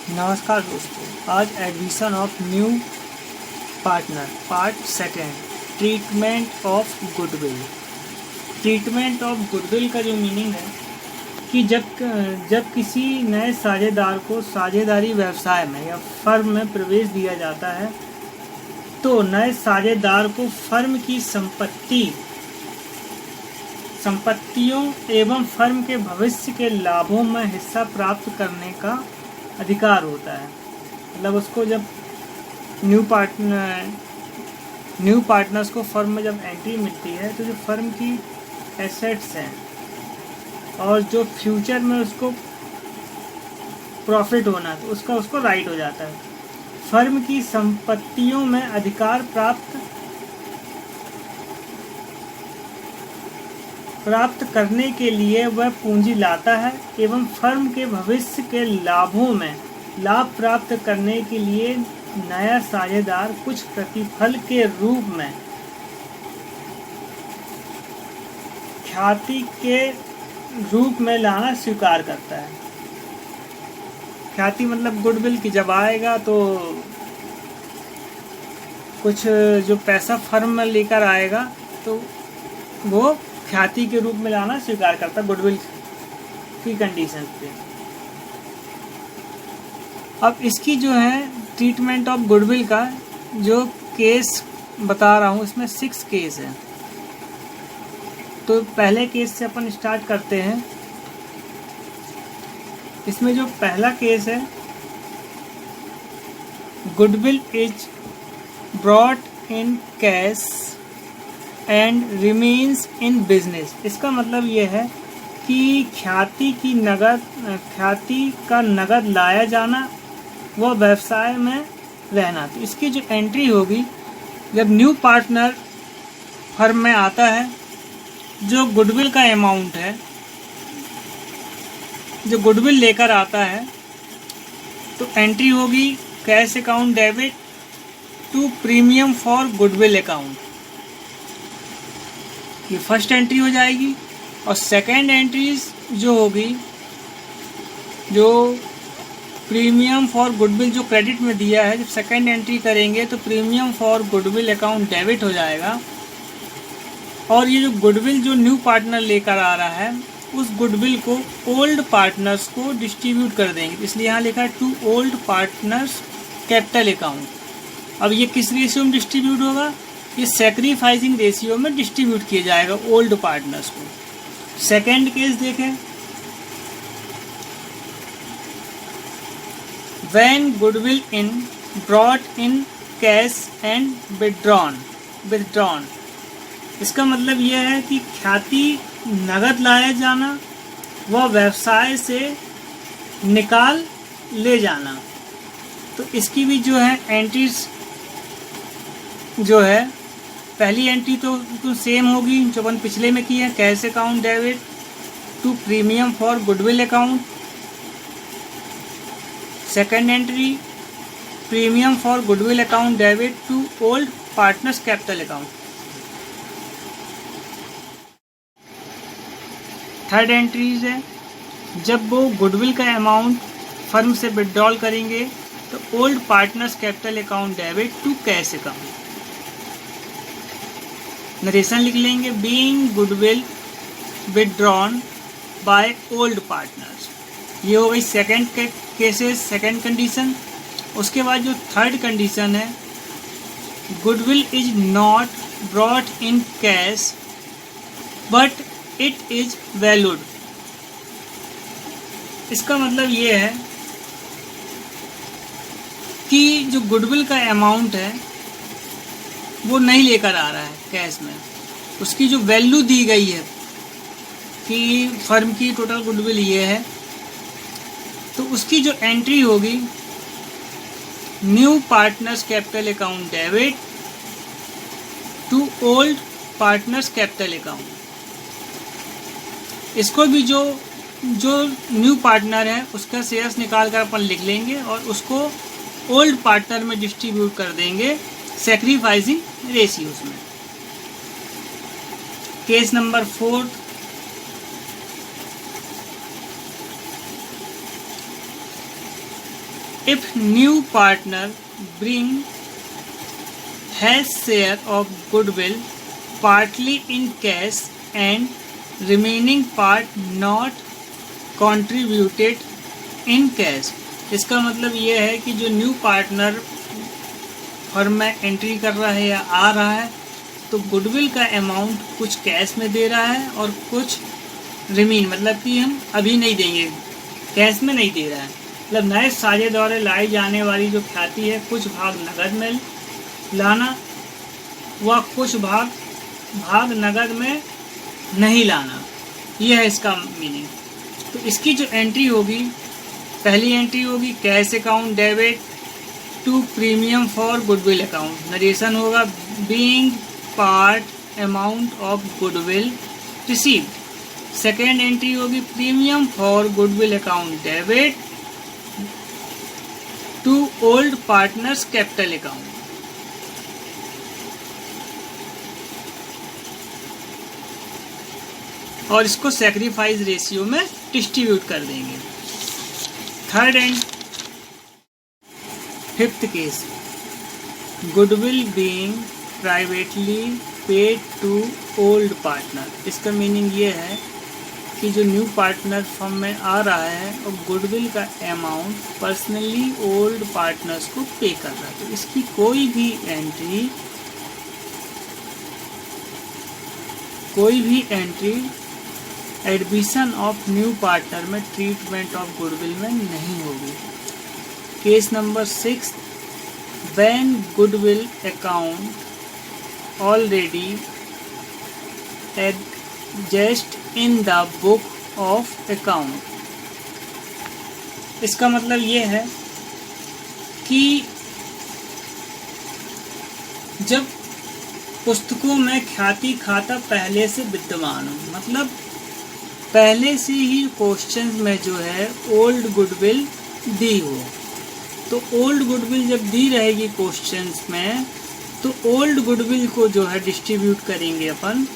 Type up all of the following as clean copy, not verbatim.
नमस्कार दोस्तों, आज admission of new partner part second, treatment of goodwill. Treatment of goodwill का जो मीनिंग है कि जब किसी नए साझेदार को साझेदारी व्यवसाय में या फर्म में प्रवेश दिया जाता है तो नए साझेदार को फर्म की संपत्तियों एवं फर्म के भविष्य के लाभों में हिस्सा प्राप्त करने का अधिकार होता है। मतलब उसको जब न्यू पार्टनर्स को फर्म में जब एंट्री मिलती है तो जो फर्म की एसेट्स हैं और जो फ्यूचर में उसको प्रॉफिट होना तो उसको राइट हो जाता है। फर्म की संपत्तियों में अधिकार प्राप्त करने के लिए वह पूंजी लाता है एवं फर्म के भविष्य के लाभों में लाभ प्राप्त करने के लिए नया साझेदार कुछ प्रतिफल के रूप में ख्याति के रूप में लाना स्वीकार करता है। ख्याति मतलब गुडविल की जब आएगा तो कुछ जो पैसा फर्म में लेकर आएगा तो वो ख्याति के रूप में लाना स्वीकार करता है गुडविल की कंडीशन पे। अब इसकी जो है ट्रीटमेंट ऑफ गुडविल का जो केस बता रहा हूँ इसमें 6 केस है। तो पहले केस से अपन स्टार्ट करते हैं। इसमें जो पहला केस है, goodwill is brought in cash and remains in business. इसका मतलब ये है कि ख्याति का नगद लाया जाना व व्यवसाय में रहना। तो इसकी जो एंट्री होगी जब न्यू पार्टनर फर्म में आता है, जो गुडविल का अमाउंट है जो गुडविल लेकर आता है तो एंट्री होगी cash account debit to premium for goodwill account. ये फर्स्ट एंट्री हो जाएगी। और सेकेंड एंट्रीज जो होगी, जो प्रीमियम फॉर गुडविल जो क्रेडिट में दिया है, जब सेकेंड एंट्री करेंगे तो premium for goodwill account debit हो जाएगा। और ये जो गुडविल जो न्यू पार्टनर लेकर आ रहा है उस गुडविल को ओल्ड पार्टनर्स को डिस्ट्रीब्यूट कर देंगे। इसलिए यहाँ लिखा है to old partners capital account. अब ये किस रेशियो में डिस्ट्रीब्यूट होगा? ये सैक्रिफाइसिंग रेशियो में डिस्ट्रीब्यूट किया जाएगा ओल्ड पार्टनर्स को। सेकेंड केस देखें, when goodwill in brought in cash and withdrawn. इसका मतलब यह है कि ख्याति नगद लाया जाना व व्यवसाय से निकाल ले जाना। तो इसकी भी जो है एंट्रीज जो है, पहली एंट्री तो सेम होगी जो अपन पिछले में की है, cash account debit to premium for goodwill account. Second entry premium for goodwill account debit to old partners capital account. Third entries है, जब वो गुडविल का अमाउंट फर्म से विड्रॉल करेंगे तो old partners capital account debit to cash account. Narration लिख लेंगे, being goodwill withdrawn by old partners. ये हो गई सेकेंड केसेस, सेकेंड कंडीशन। उसके बाद जो थर्ड कंडीशन है, goodwill is not brought in cash but it is valued. इसका मतलब ये है कि जो गुडविल का अमाउंट है वो नहीं लेकर आ रहा है कैश में, उसकी जो वैल्यू दी गई है कि फर्म की टोटल गुडविल ये है, तो उसकी जो एंट्री होगी new partners capital account debit to old partners capital account. इसको भी जो न्यू पार्टनर है उसका शेयर्स निकाल कर अपन लिख लेंगे और उसको ओल्ड पार्टनर में डिस्ट्रीब्यूट कर देंगे सैक्रिफाइसिंग रेशियोज में। Case number 4, If new partner bring has share of goodwill partly in cash and remaining part not contributed in cash। इसका मतलब ये है कि जो न्यू पार्टनर फर्म में एंट्री कर रहा है या आ रहा है तो गुडविल का अमाउंट कुछ कैश में दे रहा है और कुछ रिमेन मतलब कि हम अभी नहीं देंगे, कैश में नहीं दे रहा है। मतलब नए साझे द्वारा लाई जाने वाली जो ख्याति है कुछ भाग नकद में लाना व कुछ भाग नकद में नहीं लाना, यह है इसका मीनिंग। तो इसकी जो एंट्री होगी, पहली एंट्री होगी cash account debit to premium for goodwill account, narration होगा being part amount of goodwill receive. Second entry होगी premium for goodwill account debit to old partners capital account. और इसको सैक्रिफाइस रेशियो में distribute कर देंगे। Third and fifth case, goodwill being privately paid to old partner. इसका meaning ये है कि जो न्यू पार्टनर फर्म में आ रहा है और गुडविल का अमाउंट पर्सनली ओल्ड पार्टनर्स को पे कर रहा है। तो इसकी कोई भी entry admission of new partner में ट्रीटमेंट ऑफ गुडविल में नहीं होगी। Case number 6, when goodwill account already adjust in the book of account. इसका मतलब ये है कि जब पुस्तकों में ख्याति खाता पहले से विद्यमान हो, मतलब पहले से ही क्वेश्चन में जो है ओल्ड गुडविल दी हो, तो ओल्ड गुडविल जब दी रहेगी क्वेश्चंस में तो ओल्ड गुडविल को जो है डिस्ट्रीब्यूट करेंगे अपन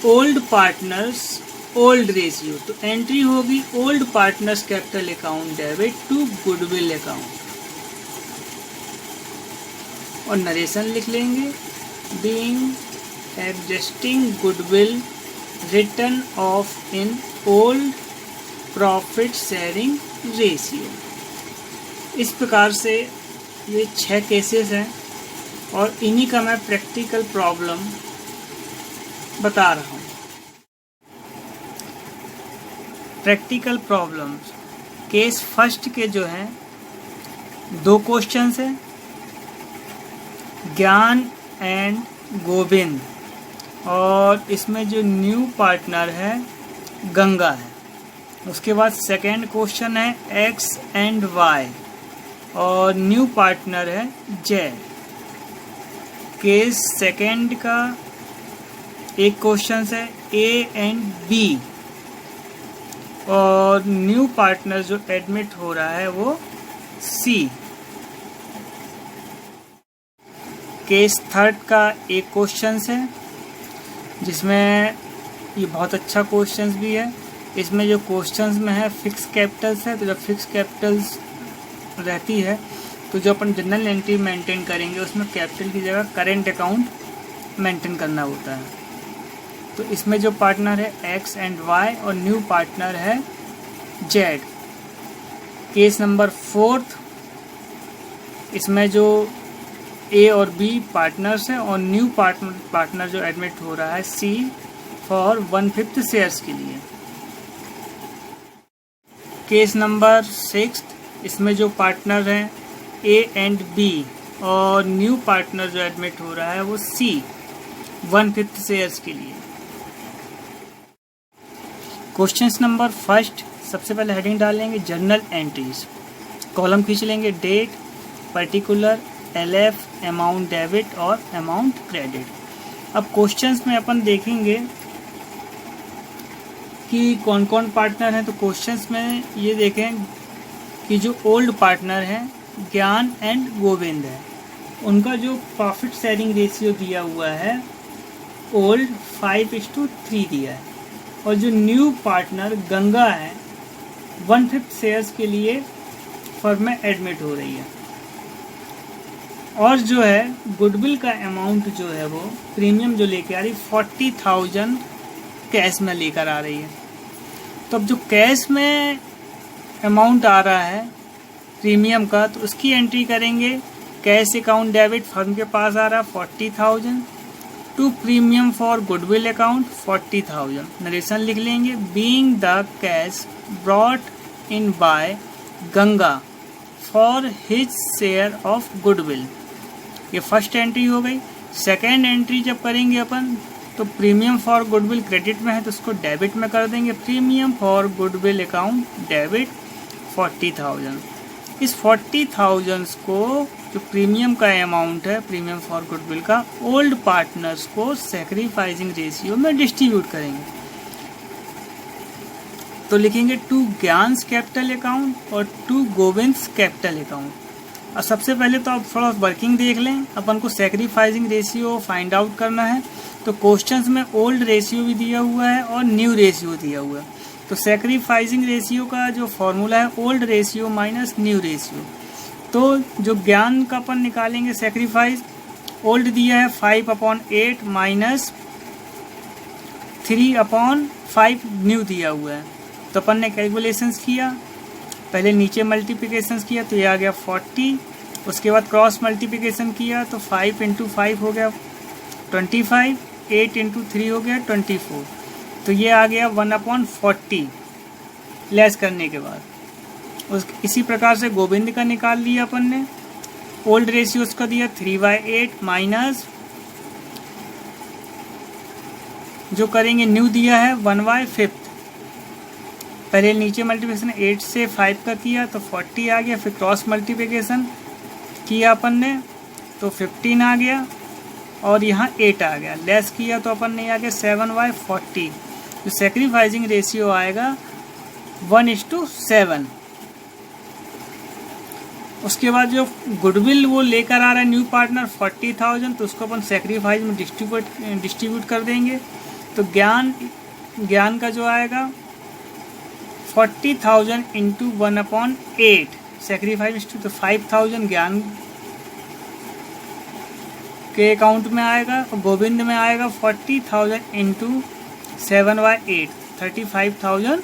ओल्ड पार्टनर्स ओल्ड रेशियो। तो एंट्री होगी old partners capital account debit to goodwill account और नरेशन लिख लेंगे being adjusting goodwill written off in old profit sharing ratio. इस प्रकार से ये 6 केसेस हैं और इन्हीं का मैं प्रैक्टिकल प्रॉब्लम बता रहा हूँ। प्रैक्टिकल प्रॉब्लम्स केस फर्स्ट के जो हैं 2 क्वेश्चंस हैं, ज्ञान एंड गोविंद, और इसमें जो न्यू पार्टनर है गंगा है। उसके बाद सेकेंड क्वेश्चन है एक्स एंड वाई और न्यू पार्टनर है जेड। केस सेकेंड का एक क्वेश्चन है ए एंड बी और न्यू पार्टनर जो एडमिट हो रहा है वो सी। केस थर्ड का एक क्वेश्चन है जिसमें ये बहुत अच्छा क्वेश्चन भी है। इसमें जो क्वेश्चंस में है फिक्स कैपिटल्स है, तो जब फिक्स कैपिटल्स रहती है तो जो अपन जनरल एंट्री मेंटेन करेंगे उसमें कैपिटल की जगह करेंट अकाउंट मेंटेन करना होता है। तो इसमें जो पार्टनर है एक्स एंड वाई और न्यू पार्टनर है जेड। केस नंबर 4, इसमें जो ए और बी पार्टनर्स हैं और न्यू पार्टनर जो एडमिट हो रहा है सी फॉर 1/5 शेयर्स के लिए। केस नंबर 6, इसमें जो पार्टनर हैं ए एंड बी और न्यू पार्टनर जो एडमिट हो रहा है वो सी 1/5 शेयर्स के लिए। क्वेश्चन नंबर 1, सबसे पहले हेडिंग डालेंगे जर्नल एंट्रीज, कॉलम खींच लेंगे date, particular, LF, amount debit और अमाउंट क्रेडिट। अब क्वेश्चंस में अपन देखेंगे कि कौन कौन पार्टनर हैं। तो क्वेश्चंस में ये देखें कि जो ओल्ड पार्टनर हैं ज्ञान एंड गोविंद है, उनका जो प्रॉफिट शेयरिंग रेशियो दिया हुआ है ओल्ड 5:3 दिया है और जो न्यू पार्टनर गंगा है 1/5 शेयर्स के लिए फर्म में एडमिट हो रही है। और जो है गुडविल का अमाउंट जो है वो प्रीमियम जो लेके आ रही 40,000 कैश में लेकर आ रही है। तो अब जो कैश में अमाउंट आ रहा है प्रीमियम का, तो उसकी एंट्री करेंगे। कैश अकाउंट डेबिट फर्म के पास आ रहा है 40,000 to premium for goodwill account 40,000। Narration लिख लेंगे, being the cash brought in by Ganga for his share of goodwill. ये फर्स्ट एंट्री हो गई। सेकेंड एंट्री जब करेंगे अपन, तो प्रीमियम फॉर गुडविल क्रेडिट में है तो उसको डेबिट में कर देंगे। Premium for goodwill account debit 40,000। इस 40,000 को जो प्रीमियम का अमाउंट है प्रीमियम फॉर गुडविल का, ओल्ड पार्टनर्स को सैक्रिफाइसिंग रेशियो में डिस्ट्रीब्यूट करेंगे। तो लिखेंगे टू ज्ञान्स कैपिटल अकाउंट और टू गोविंद्स कैपिटल अकाउंट। और सबसे पहले तो आप थोड़ा वर्किंग देख लें, अपन को सैक्रिफाइसिंग रेशियो फाइंड आउट करना है। तो क्वेश्चंस में ओल्ड रेशियो भी दिया हुआ है और न्यू रेशियो दिया हुआ है। तो सैक्रिफाइसिंग रेशियो का जो फॉर्मूला है old ratio minus new ratio. तो जो ज्ञान का अपन निकालेंगे सैक्रिफाइस, ओल्ड दिया है 5/8 माइनस 3/5 न्यू दिया हुआ है। तो अपन ने कैलकुलेशंस किया, पहले नीचे मल्टीप्लिकेशंस किया तो ये आ गया 40, उसके बाद क्रॉस मल्टीप्लिकेशन किया तो 5 × 5 हो गया 25, 8 × 3 हो गया 24। तो ये आ गया 1/40 लेस करने के बाद। इसी प्रकार से गोविंद का निकाल लिया अपन ने। ओल्ड रेशियो उसका दिया 3/8 माइनस जो करेंगे न्यू दिया है 1/5। पहले नीचे मल्टीप्लिकेशन 8 से 5 का किया तो 40 आ गया, फिर क्रॉस मल्टीप्लिकेशन किया अपन ने तो 15 आ गया और यहाँ 8 आ गया। लेस किया तो अपन ने आ गया 7/40। तो सैक्रिफाइसिंग रेशियो आएगा 1:7। उसके बाद जो गुडविल वो लेकर आ रहा है न्यू पार्टनर 40,000, तो उसको अपन सैक्रिफाइस में डिस्ट्रीब्यूट कर देंगे। तो ज्ञान का जो आएगा 40,000 × 1/8 सैक्रिफाइस, तो 5,000 ज्ञान के अकाउंट में आएगा और गोविंद में आएगा 40,000 × 7/8 35,000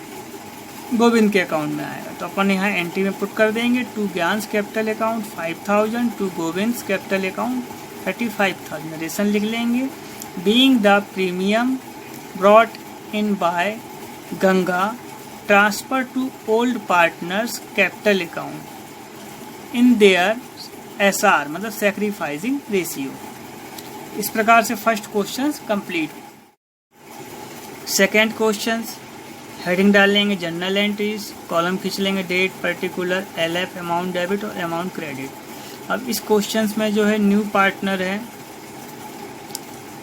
गोविंद के अकाउंट में आएगा। तो अपन यहाँ एंट्री में पुट कर देंगे to Gyan's capital account 5,000 to Govind's capital account 35,000। Narration लिख लेंगे, being the premium brought in by Ganga transfer to old partners capital account in their SR मतलब सैक्रिफाइसिंग रेशियो। इस प्रकार से first question complete. Second question heading डाल लेंगे जर्नल एंट्रीज, कॉलम खींच लेंगे date particular LF amount debit और amount credit. अब इस क्वेश्चन में जो है न्यू पार्टनर है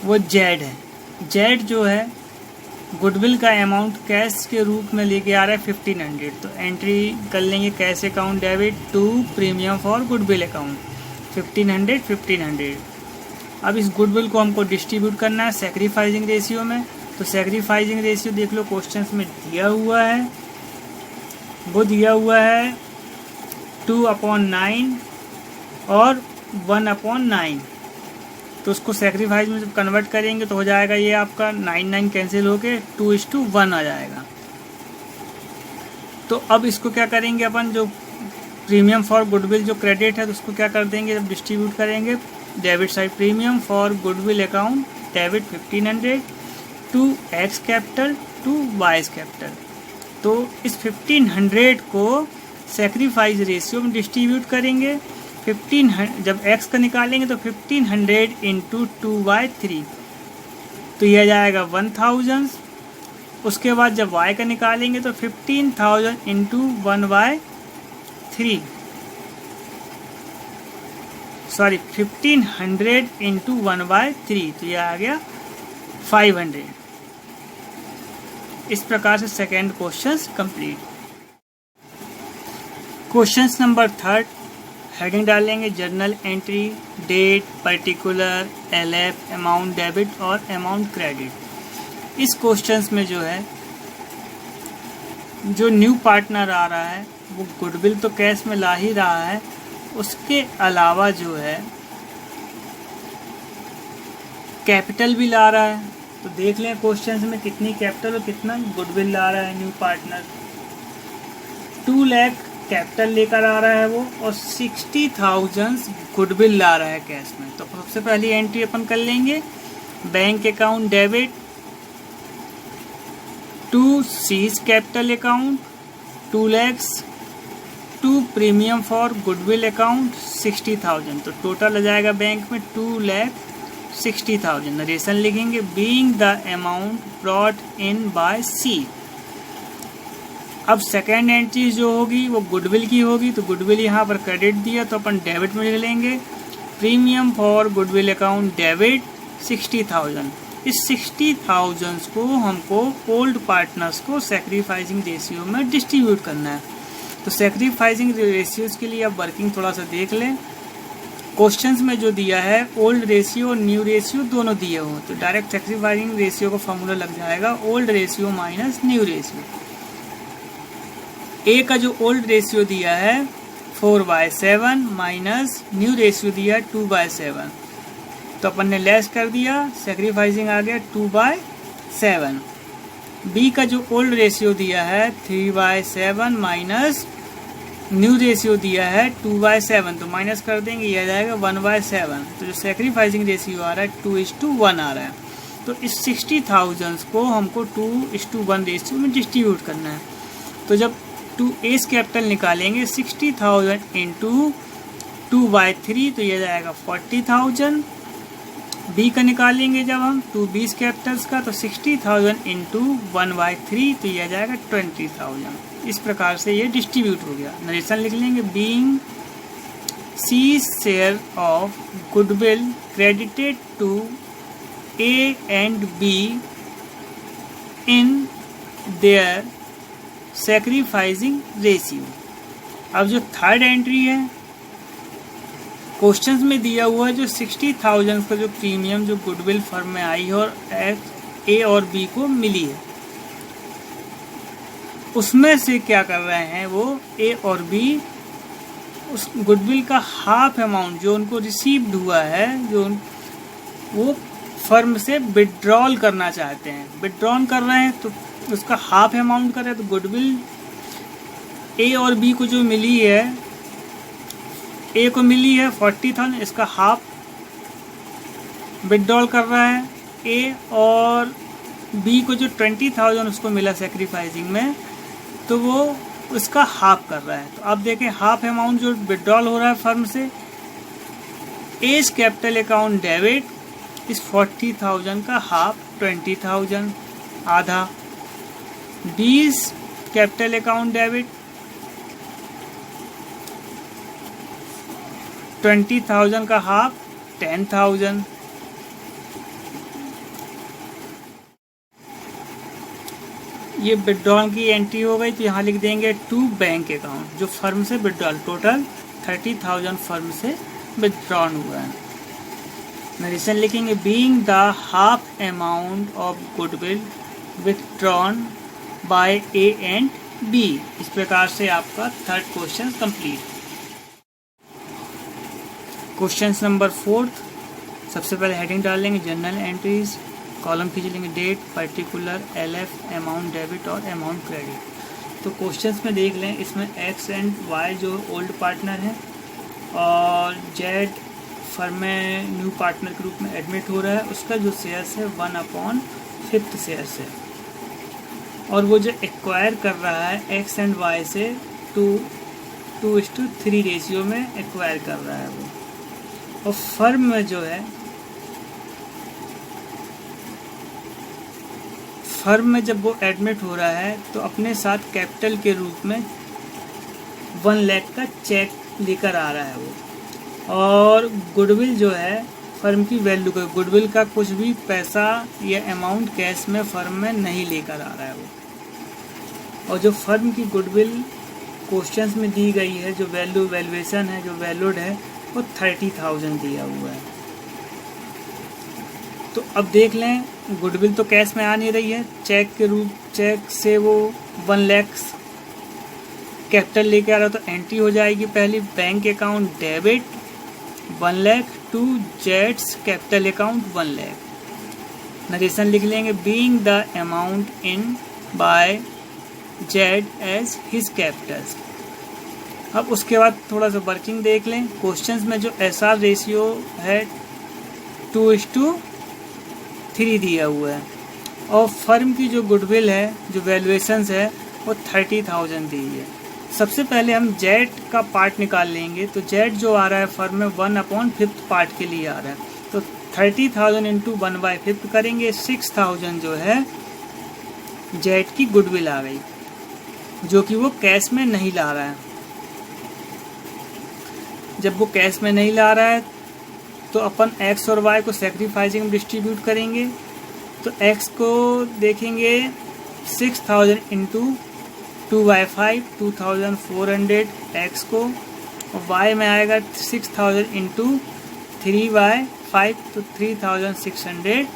वो जेड है। जेड जो है गुडविल का अमाउंट कैश के रूप में लेके आ रहा है 1500। तो एंट्री कर लेंगे cash account debit to premium for goodwill account 1500। अब इस गुडविल को हमको डिस्ट्रीब्यूट करना है सैक्रिफाइसिंग रेशियो में। तो सैक्रिफाइसिंग रेशियो देख लो क्वेश्चन में दिया हुआ है, वो दिया हुआ है 2/9 और 1/9। तो उसको सैक्रिफाइस में जब कन्वर्ट करेंगे तो हो जाएगा ये आपका 9 कैंसिल होके 2:1 आ जाएगा। तो अब इसको क्या करेंगे अपन, जो प्रीमियम फॉर गुडविल जो क्रेडिट है तो उसको क्या कर देंगे जब डिस्ट्रीब्यूट करेंगे, debit side premium for goodwill account debit 1500 to X capital to Y's capital. तो इस 1500 को सैक्रिफाइस रेशियो में डिस्ट्रीब्यूट करेंगे। 1500 जब x का निकालेंगे तो 1500 × 2/3 तो यह जाएगा 1000। उसके बाद जब y का निकालेंगे तो 15,000 × 1/3 सॉरी 1500 × 1/3 तो यह आ गया 500। इस प्रकार से second question complete. Question number third heading डालेंगे journal entry date particular LF amount debit और अमाउंट क्रेडिट। इस क्वेश्चन में जो है जो न्यू पार्टनर आ रहा है वो गुडविल तो कैश में ला ही रहा है, उसके अलावा जो है कैपिटल भी ला रहा है। तो देख लें क्वेश्चन में कितनी कैपिटल और कितना गुडविल ला रहा है न्यू पार्टनर। 2 लाख कैपिटल लेकर आ रहा है वो, और 60,000 गुडविल ला रहा है कैश में। तो सबसे पहली एंट्री अपन कर लेंगे, bank account debit to C's capital account 2 lakhs to premium for goodwill account 60,000। तो टोटल आ जाएगा बैंक में 2,60,000। नरेशन लिखेंगे, being the amount brought in by C. अब सेकेंड एंट्री जो होगी वो गुडविल की होगी, तो गुडविल यहाँ पर क्रेडिट दिया तो अपन डेबिट में लिख लेंगे, premium for goodwill account debit 60,000। इस 60,000 को हमको ओल्ड पार्टनर्स को सैक्रिफाइसिंग रेशियो में डिस्ट्रीब्यूट करना है। तो सैक्रिफाइसिंग रेशियोज के लिए अब वर्किंग थोड़ा सा देख लें। क्वेश्चंस में जो दिया है ओल्ड रेशियो और न्यू रेशियो दोनों दिए हो, तो डायरेक्ट सैक्रिफाइसिंग रेशियो का फॉर्मूला लग जाएगा old ratio minus new ratio. A का जो ओल्ड रेशियो दिया है 4/7 माइनस न्यू रेशियो दिया 2/7, तो अपन ने लेस कर दिया, सैक्रिफाइसिंग आ गया 2/7। बी का जो ओल्ड रेशियो दिया है 3/7 माइनस न्यू रेशियो दिया है 2/7, तो माइनस कर देंगे, यह आ जाएगा 1/7। तो जो सैक्रिफाइसिंग रेशियो आ रहा है 2:1 आ रहा है। तो इस 60,000 को हमको 2:1 रेशियो में डिस्ट्रीब्यूट करना है। तो जब 2 एस कैपिटल निकालेंगे 60,000 इंटू 2/3, तो यह जाएगा 40,000। बी का निकालेंगे जब हम 2 बीस कैपिटल्स का, तो 60,000 इंटू 1/3, तो यह जाएगा 20,000। इस प्रकार से ये डिस्ट्रीब्यूट हो गया। नरेशन लिख लेंगे, being C share of goodwill credited to A and B in their sacrificing ratio. अब जो थर्ड एंट्री है क्वेश्चंस में दिया हुआ है, जो 60,000 का जो प्रीमियम जो गुडविल फर्म में आई है और ए और बी को मिली है, उसमें से क्या कर रहे हैं वो ए और बी, उस गुडविल का हाफ अमाउंट जो उनको रिसीव्ड हुआ है, जो वो फर्म से विड्रॉल करना चाहते हैं। विड्रॉल कर रहे हैं तो उसका हाफ अमाउंट कर रहे हैं। तो गुडविल ए और बी को जो मिली है, ए को मिली है 40,000, इसका हाफ विड्रॉल कर रहा है। ए और बी को जो 20,000 उसको मिला सैक्रिफाइसिंग में, तो वो उसका हाफ कर रहा है। तो अब देखें हाफ अमाउंट जो विड्रॉल हो रहा है फर्म से, एज कैपिटल अकाउंट डेबिट इस 40,000 का हाफ 20,000 आधा, 20 कैपिटल अकाउंट डेबिट 20,000 का हाफ 10,000। ये विड्रॉल की एंट्री हो गई, तो यहाँ लिख देंगे टू बैंक अकाउंट, जो फर्म से विड्रॉल, टोटल 30,000 फर्म से विड्रॉल हुआ है। नरेशन लिखेंगे, being the half amount of goodwill withdrawn by A and B. इस प्रकार से आपका third question complete. Question number 4, सबसे पहले हेडिंग डाल लेंगे जनरल एंट्रीज, कॉलम खींच लेंगे date, particular, LF, amount debit और अमाउंट क्रेडिट। तो क्वेश्चंस में देख लें, इसमें एक्स एंड वाई जो ओल्ड पार्टनर है और जेड फर्म में न्यू पार्टनर के रूप में एडमिट हो रहा है, उसका जो शेयर्स है 1/5 शेयर्स है। और वो जो एक्वायर कर रहा है एक्स एंड वाई से 2:3 रेशियो में एक्वायर कर रहा है वो। और फर्म में जो है, फर्म में जब वो एडमिट हो रहा है तो अपने साथ कैपिटल के रूप में 1 लाख का चेक लेकर आ रहा है वो। और गुडविल जो है फर्म की वैल्यू का, गुडविल का कुछ भी पैसा या अमाउंट कैश में फर्म में नहीं लेकर आ रहा है वो। और जो फर्म की गुडविल क्वेश्चंस में दी गई है, जो वैल्यूएशन है, जो वैल्यूड है, वो 30,000 दिया हुआ है। तो अब देख लें, गुडविल तो कैश में आ नहीं रही है, चेक से वो 1 लाख कैपिटल लेके आ रहा तो एंट्री हो जाएगी पहली bank account debit 1 lakh to जेड्स कैपिटल अकाउंट 1 लाख। नरेशन लिख लेंगे being the amount in by Z as his capitals. अब उसके बाद थोड़ा सा वर्किंग देख लें। क्वेश्चंस में जो एसआर रेशियो है 2:3 दिया हुआ है और फर्म की जो गुडविल है, जो वैल्यूएशंस है वो 30,000 दी है। सबसे पहले हम जेड का पार्ट निकाल लेंगे। तो जेड जो आ रहा है फर्म में 1/5 पार्ट के लिए आ रहा है, तो 30,000 इंटू 1/5 करेंगे, 6,000 जो है जेड की गुडविल आ गई, जो कि वो कैश में नहीं ला रहा है। जब वो कैश में नहीं ला रहा है तो अपन एक्स और वाई को सेक्रीफाइसिंग में डिस्ट्रीब्यूट करेंगे। तो एक्स को देखेंगे 6,000 इंटू 2/5 2,400 एक्स को, और वाई में आएगा 6,000 इंटू 3/5 तो 3,600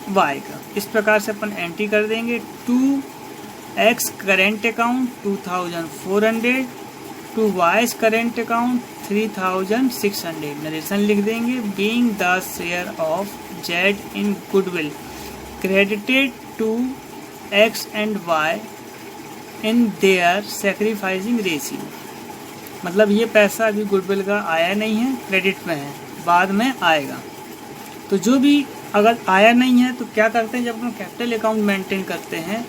वाई का। इस प्रकार से अपन एंट्री कर देंगे। 2x current account 2,400 to Y's current account 3,600। Narration लिख देंगे being the share of Z in goodwill credited to X and Y in their sacrificing ratio. मतलब ये पैसा अभी गुडविल का आया नहीं है, क्रेडिट में है, बाद में आएगा। तो जो भी अगर आया नहीं है तो क्या करते हैं, जब हम कैपिटल अकाउंट मेंटेन करते हैं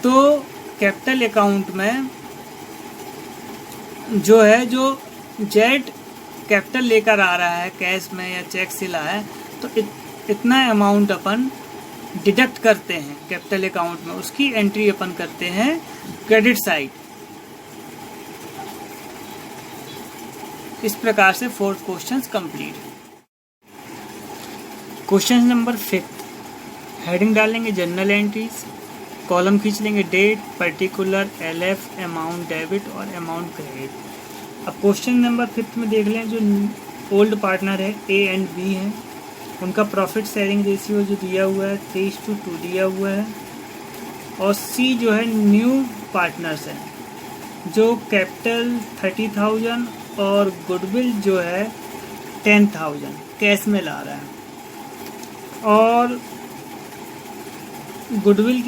तो कैपिटल अकाउंट में जो है, जो जेड कैपिटल लेकर आ रहा है कैश में या चेक से लाया है, तो इतना अमाउंट अपन डिडक्ट करते हैं कैपिटल अकाउंट में, उसकी एंट्री अपन करते हैं क्रेडिट साइड। इस प्रकार से 4th question complete. Question number 5th, heading डालेंगे जनरल एंट्रीज, कॉलम खींच लेंगे date, particular, LF, amount debit और अमाउंट क्रेडिट। अब क्वेश्चन नंबर 5th में देख लें, जो ओल्ड पार्टनर है ए एंड बी है, उनका प्रॉफिट शेयरिंग रेशियो जो दिया हुआ है 3:2 दिया हुआ है, और सी जो है न्यू पार्टनर्स है, जो कैपिटल 30,000 और गुडविल जो है 10,000 कैश में ला रहा है। और गुडविल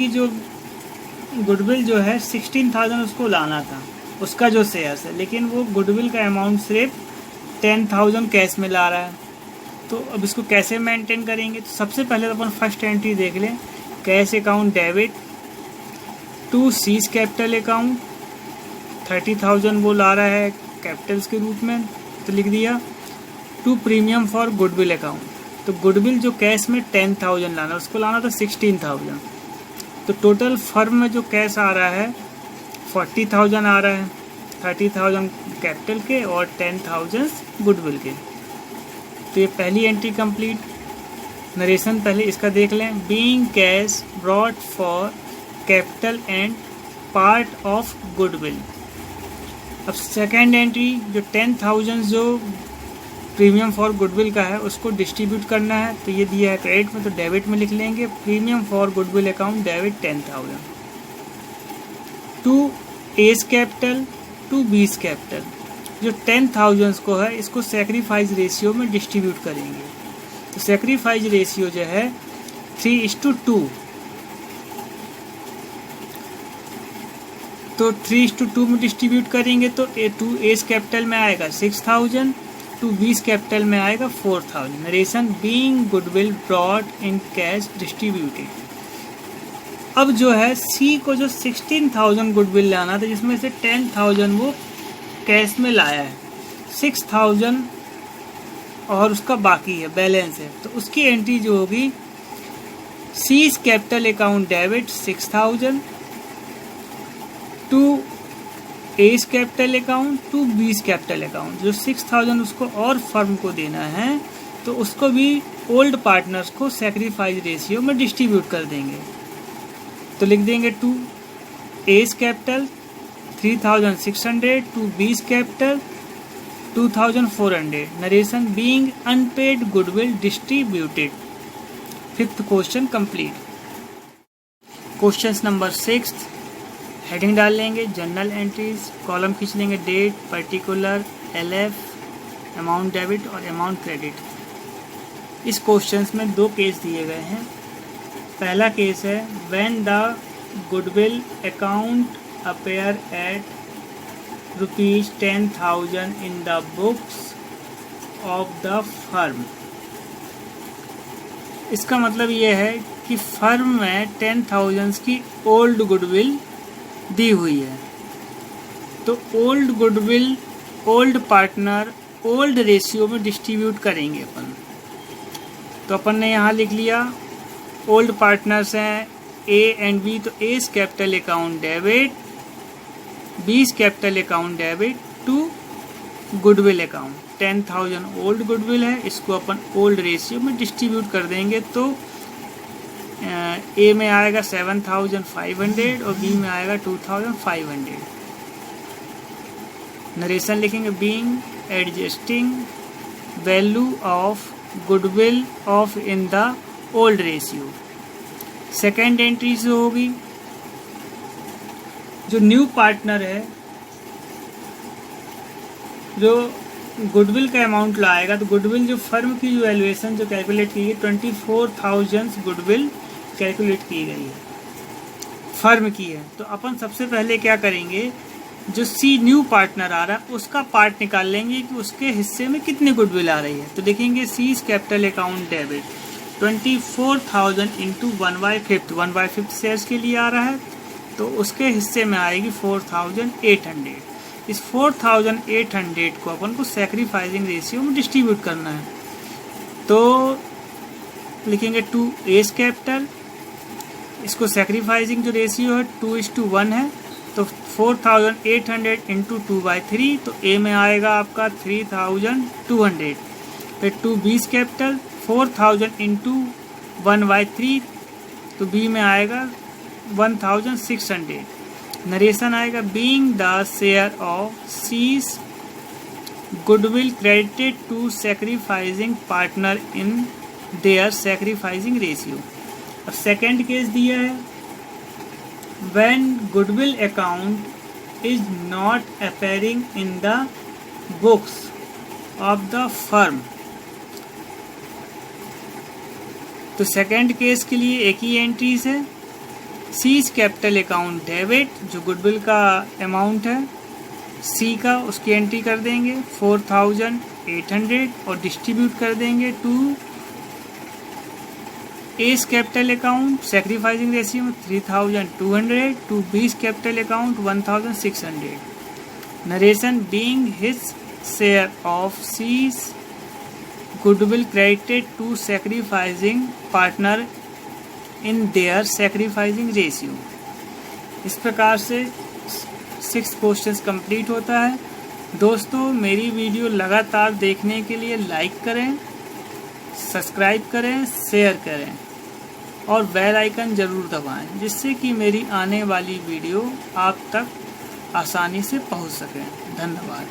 जो है 16,000 उसको लाना था, उसका जो शेयर्स है, लेकिन वो गुडविल का अमाउंट सिर्फ 10,000 कैश में ला रहा है। तो अब इसको कैसे मेंटेन करेंगे, तो सबसे पहले तो अपन फर्स्ट एंट्री देख लें, cash account debit to C's capital account 30,000 वो ला रहा है कैपिटल्स के रूप में, तो लिख दिया। To premium for goodwill account, तो गुडविल जो कैश में 10,000 लाना, उसको लाना था 16,000। तो टोटल फर्म में जो कैश आ रहा है 40,000 आ रहा है, 30,000 कैपिटल के और 10,000 गुडविल के। तो ये पहली एंट्री कंप्लीट। नरेशन पहले इसका देख लें, being cash brought for capital and part of goodwill. अब सेकेंड एंट्री जो 10,000 जो प्रीमियम फॉर गुडविल का है उसको डिस्ट्रीब्यूट करना है, तो ये दिया है क्रेडिट में, तो डेबिट में लिख लेंगे premium for goodwill account debit 10,000 to A's capital to B's capital. जो 10,000 को है इसको सेक्रीफाइस रेशियो में डिस्ट्रीब्यूट करेंगे। तो सेक्रीफाइस रेशियो जो है 3:2, तो 3:2 में डिस्ट्रीब्यूट करेंगे तो टू एज कैपिटल में आएगा 6,000, टू बीस कैपिटल में आएगा 4,000। Narration being goodwill brought in cash distributed. अब जो है सी को जो 16,000 गुडविल लाना था, जिसमें से 10,000 वो कैश में लाया है, 6,000 और उसका बाकी है, बैलेंस है, तो उसकी एंट्री जो होगी C's capital account debit 6,000 to A's capital account to B's capital account. जो 6,000 उसको और फर्म को देना है तो उसको भी ओल्ड पार्टनर्स को सेक्रीफाइस रेशियो में डिस्ट्रीब्यूट कर देंगे। तो लिख देंगे to A's capital 3,600 to B's capital 2,400। Narration being unpaid goodwill distributed. 5th question complete. Question number 6, heading डाल लेंगे जनरल एंट्रीज, कॉलम खींच लेंगे date, particular, LF, amount debit और अमाउंट क्रेडिट। इस क्वेश्चंस में 2 केस दिए गए हैं। पहला केस है when the goodwill account appear at ₹10,000 in the books of the firm. इसका मतलब ये है कि फर्म में 10,000 की ओल्ड गुडविल दी हुई है, तो old goodwill old partner old ratio में डिस्ट्रीब्यूट करेंगे अपन। तो अपन ने यहाँ लिख लिया ओल्ड पार्टनर्स हैं A एंड B, तो A capital account debit, B capital account debit to goodwill account. 10,000 old goodwill है, इसको अपन ओल्ड रेशियो में डिस्ट्रीब्यूट कर देंगे, तो A में आएगा 7,500 और B में आएगा 2,500। नरेशन लिखेंगे being adjusting value of goodwill of in the old ratio. Second entry से होगी जो न्यू पार्टनर है, जो गुडविल का अमाउंट लाएगा, तो गुडविल जो फर्म की जो वैल्यूएशन जो कैलकुलेट की गई 24,000 गुडविल कैलकुलेट की गई है, फर्म की है। तो अपन सबसे पहले क्या करेंगे, जो C न्यू पार्टनर आ रहा है उसका पार्ट निकाल लेंगे कि उसके हिस्से में कितनी गुडविल आ रही है। तो देखेंगे C capital account debit 24,000 into 1/5, 1/5 shares के लिए आ रहा है, तो उसके हिस्से में आएगी 4,800। इस 4,800 को अपन को सैक्रिफाइसिंग रेशियो में डिस्ट्रीब्यूट करना है, तो लिखेंगे 2A कैपिटल, इसको सैक्रिफाइसिंग जो रेशियो है 2:1 है, तो 4,800 इंटू 2/3, तो A में आएगा आपका 3,200। फिर 2B कैपिटल 4,000 इंटू 1/3, तो B में आएगा 1,600। नरेशन आएगा being the share of C's goodwill credited to sacrificing partner in their sacrificing ratio. अब सेकेंड केस दिया है when goodwill account is not appearing in the books of the firm। तो second case के लिए एक ही entries है, C capital account debit जो goodwill का अमाउंट है C का, उसकी एंट्री कर देंगे 4,800 और डिस्ट्रीब्यूट कर देंगे to A capital account sacrificing ratio में 3,200 to B capital account 1,600। Narration being his share of C's goodwill credited to sacrificing partner in their sacrificing ratio. इस प्रकार से 6 क्वेश्चंस कंप्लीट होता है। दोस्तों मेरी वीडियो लगातार देखने के लिए लाइक करें, सब्सक्राइब करें, शेयर करें और बेल आइकन ज़रूर दबाएं, जिससे कि मेरी आने वाली वीडियो आप तक आसानी से पहुंच सके। धन्यवाद।